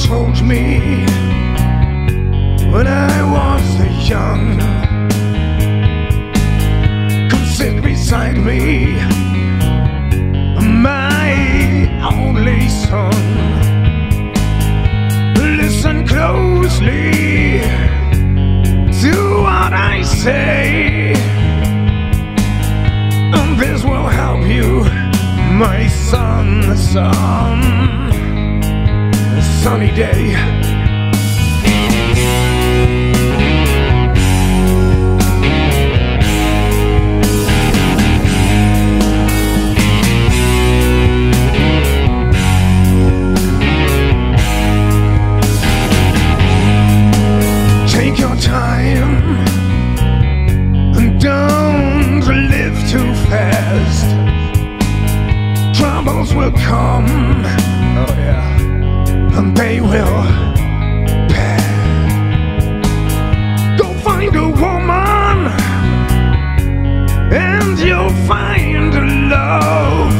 Told me when I was young, come sit beside me, my only son. Listen closely to what I say, and this will help you, my son. Sunny day. Take your time and don't live too fast. Troubles will come, oh yeah, and they will pass. Go find a woman and you'll find love.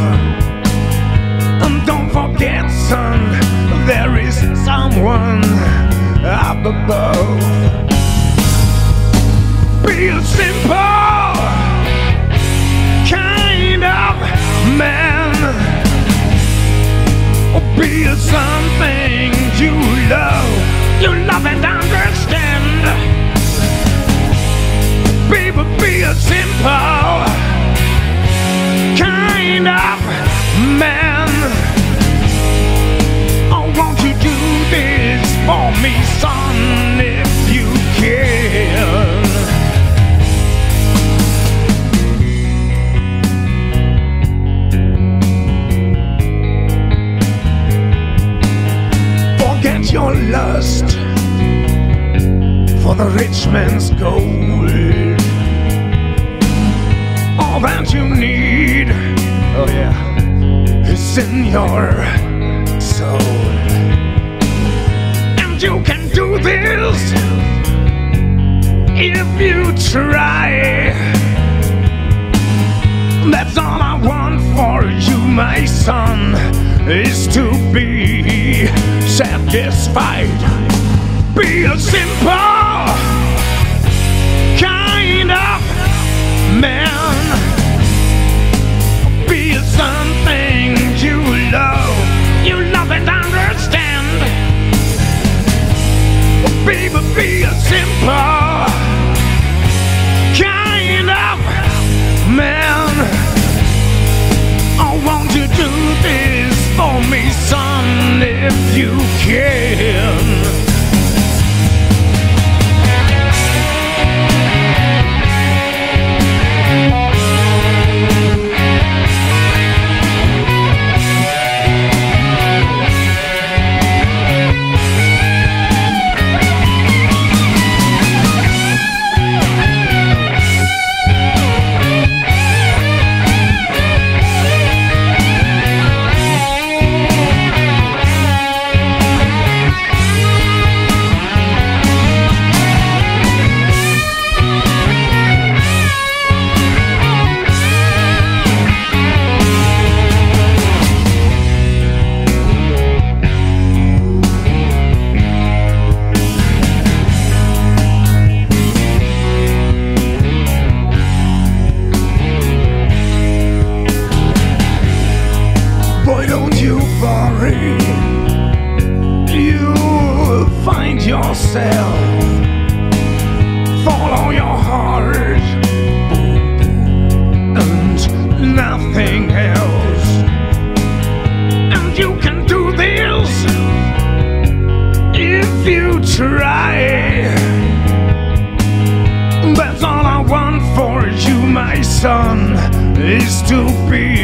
And don't forget, son, there is someone up above. Be a simple kind of man, or be something you love and understand. Baby, be a simple kind of man. Oh, won't you do this for me, son, if you can? Forget your lust for the rich man's gold. All that you need, oh yeah, is in your soul. And you can do this if you try. That's all I want for you, my son, is to be satisfied. Be a simple kind of man. Be something you love and understand. Baby, be a simple kind of man. Oh, won't you do this for me, son, if you can? Boy, don't you worry, you'll find yourself. Follow your heart and nothing else. And you can do this if you try. That's all I want for you, my son, is to be